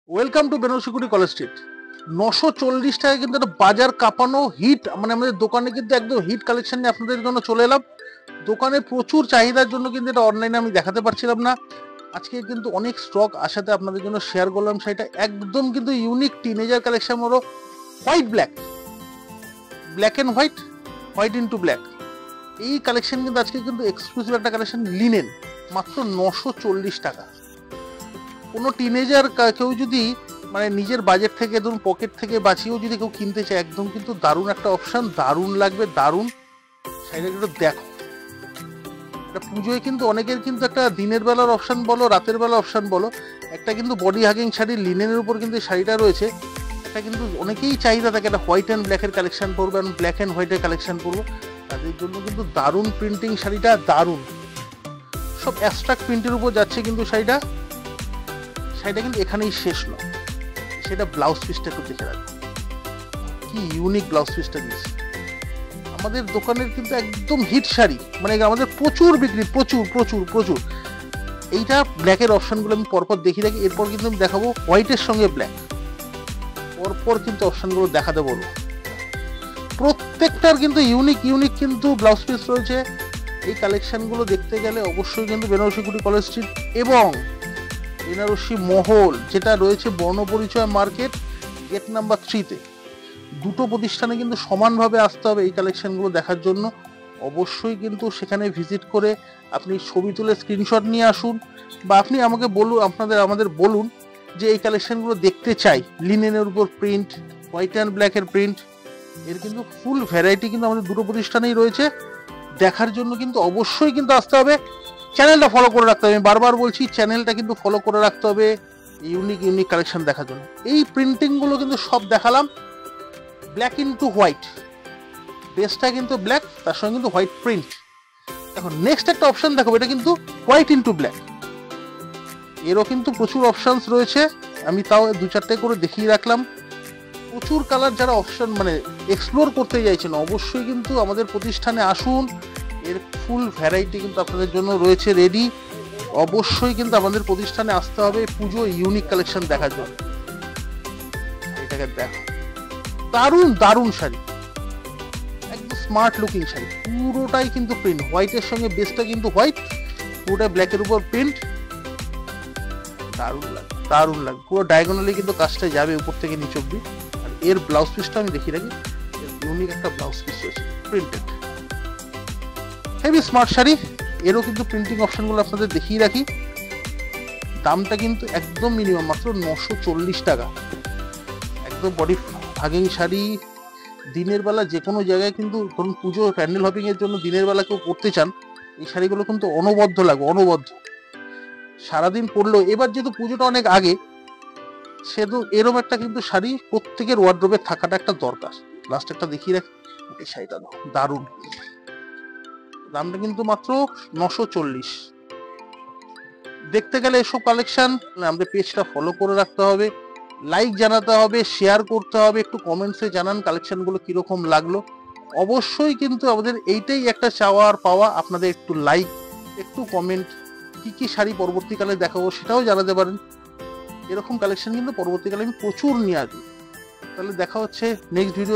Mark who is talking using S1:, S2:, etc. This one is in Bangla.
S1: ওয়েলকাম টু বেনারসিকুড়ি কলেজ স্ট্রিট। 940 টাকায় কিন্তু একটা বাজার কাঁপানো হিট, মানে আমাদের দোকানে কিন্তু একদম হিট কালেকশন নিয়ে আপনাদের জন্য চলে এলাম। দোকানে প্রচুর চাহিদার জন্য কিন্তু এটা অনলাইনে আমি দেখাতে পারছিলাম না। আজকে কিন্তু অনেক স্টক আসাতে আপনাদের জন্য শেয়ার করলাম। সেটা একদম কিন্তু ইউনিক টিনেজার কালেকশন হলো white black, black and white, white into black. এই কালেকশন কিন্তু আজকে কিন্তু এক্সক্লুসিভ একটা কালেকশন, লিনেন, মাত্র 940 টাকা। কোনো টিনেজার কেউ যদি মানে নিজের বাজেট থেকে ধরুন পকেট থেকে বাঁচিয়েও যদি কেউ কিনতে চায়, একদম কিন্তু দারুণ একটা অপশন, দারুণ লাগবে, দারুণ। শাড়িটা একটু দেখো, এটা পুজোয় কিন্তু অনেকের কিন্তু একটা দিনের বেলার অপশন বলো, রাতের বেলা অপশন বলো, একটা কিন্তু বডি হাগিং শাড়ি লিনেনের উপর কিন্তু শাড়িটা রয়েছে। এটা কিন্তু অনেকেই চাহিদা থাকে একটা হোয়াইট অ্যান্ড ব্ল্যাকের কালেকশন পরবো, এবং ব্ল্যাক অ্যান্ড হোয়াইটের কালেকশন পরবো, তাদের জন্য কিন্তু দারুণ প্রিন্টিং শাড়িটা, দারুণ। সব অ্যাবস্ট্রাক্ট প্রিন্টের উপর যাচ্ছে কিন্তু শাড়িটা কিন্তু এখানেই শেষ নয়। সেটা ব্লাউজ পিসটা একটু দেখে রাখবো, কি ইউনিক ব্লাউজ পিসটা দিয়েছে। আমাদের দোকানের কিন্তু একদম হিট শাড়ি, মানে আমাদের প্রচুর বিক্রি, প্রচুর প্রচুর প্রচুর। এইটা ব্ল্যাকের অপশনগুলো আমি পরপর দেখিয়ে রাখি, এরপর কিন্তু আমি দেখাবো হোয়াইটের সঙ্গে ব্ল্যাক, পরপর কিন্তু অপশনগুলো দেখাতে বলবো। প্রত্যেকটার কিন্তু ইউনিক ইউনিক কিন্তু ব্লাউজ পিস রয়েছে। এই কালেকশনগুলো দেখতে গেলে অবশ্যই কিন্তু বেনারসিকুড়ি কলেজ স্ট্রিট এবং বেনারসি মহল, যেটা রয়েছে বর্ণপরিচয় মার্কেট গেট নাম্বার 3-তে, দুটো প্রতিষ্ঠানে কিন্তু সমানভাবে আসতে হবে এই কালেকশনগুলো দেখার জন্য। অবশ্যই কিন্তু সেখানে ভিজিট করে আপনি ছবি তুলে স্ক্রিনশট নিয়ে আসুন, বা আপনি আমাকে বলুন, আমাদের বলুন যে এই কালেকশনগুলো দেখতে চাই। লিনেনের উপর প্রিন্ট, হোয়াইট অ্যান্ড ব্ল্যাকের প্রিন্ট, এর কিন্তু ফুল ভ্যারাইটি কিন্তু আমাদের দুটো প্রতিষ্ঠানেই রয়েছে। দেখার জন্য কিন্তু অবশ্যই কিন্তু আসতে হবে, চ্যানেলটা ফলো করে রাখতে হবে। আমি বারবার বলছি, চ্যানেলটা কিন্তু ফলো করে রাখতে হবে ইউনিক ইউনিক কালেকশন দেখার জন্য। এই প্রিন্টিংগুলো কিন্তু সব দেখালাম ব্ল্যাক ইন্টু হোয়াইট, বেসটা কিন্তু ব্ল্যাক, তার সঙ্গে কিন্তু হোয়াইট প্রিন্ট। এখন নেক্সট একটা অপশন দেখো, এটা কিন্তু হোয়াইট ইন্টু ব্ল্যাক, এরও কিন্তু প্রচুর অপশনস রয়েছে, আমি তাও 2-4টে করে দেখিয়ে রাখলাম। প্রচুর কালার, যারা অপশন মানে এক্সপ্লোর করতে চাইছেন অবশ্যই কিন্তু আমাদের প্রতিষ্ঠানে আসুন। এর ফুল ভ্যারাইটি কিন্তু আপনাদের জন্য রয়েছে রেডি। অবশ্যই কিন্তু আমাদের প্রতিষ্ঠানে আসতে হবে পুজো ইউনিক কালেকশন দেখার জন্য। এটাকে দেখো, দারুণ দারুণ শাড়ি, একদম স্মার্ট লুকিং শাড়ি, পুরোটাই কিন্তু প্রিন্ট, হোয়াইটের সঙ্গে বেসটা কিন্তু হোয়াইট, পুরোটা ব্ল্যাকের উপর প্রিন্ট, দারুণ লাগে, দারুণ লাগে। পুরো ডায়াগোনালি কিন্তু কাজটা যাবে উপর থেকে নিচ অব্দি। আর এর ব্লাউজ পিসটা আমি দেখিয়ে রাখি, ইউনিক একটা ব্লাউজ পিস রয়েছে প্রিন্টেড, হেভি স্মার্ট শাড়ি। এরও কিন্তু প্রিন্টিং অপশনগুলো আপনাদের দেখিয়ে রাখি। দামটা কিন্তু একদম মিনিমাম, মাত্র 940 টাকা। একদম বডি ভাগিং শাড়ি, দিনের বেলা যে কোনো জায়গায় কিন্তু ধরুন পুজো প্যান্ডেল হপিং এর জন্য দিনের বেলা কেউ পরতে চান, এই শাড়িগুলো কিন্তু অনবদ্য লাগবে, অনবদ্য সারাদিন পরলেও। এবার যেহেতু পুজোটা অনেক আগে, সেহেতু এরকম একটা কিন্তু শাড়ি প্রত্যেকের ওয়ার্ড্রোবে থাকাটা একটা দরকার। লাস্ট একটা দেখিয়ে রাখি, এই শাড়িটা দারুণ, দামটা কিন্তু মাত্র 940। দেখতে গেলে এসব কালেকশন আমাদের পেজটা ফলো করে রাখতে হবে, লাইক জানাতে হবে, শেয়ার করতে হবে, একটু কমেন্টসে জানান কালেকশনগুলো কিরকম লাগলো। অবশ্যই কিন্তু আমাদের এইটাই একটা চাওয়া আর পাওয়া, আপনাদের একটু লাইক, একটু কমেন্ট, কি কি শাড়ি পরবর্তীকালে দেখাবো সেটাও জানাতে পারেন। এরকম কালেকশন কিন্তু পরবর্তীকালে আমি প্রচুর নিয়ে আসবো। তাহলে দেখা হচ্ছে নেক্সট ভিডিও।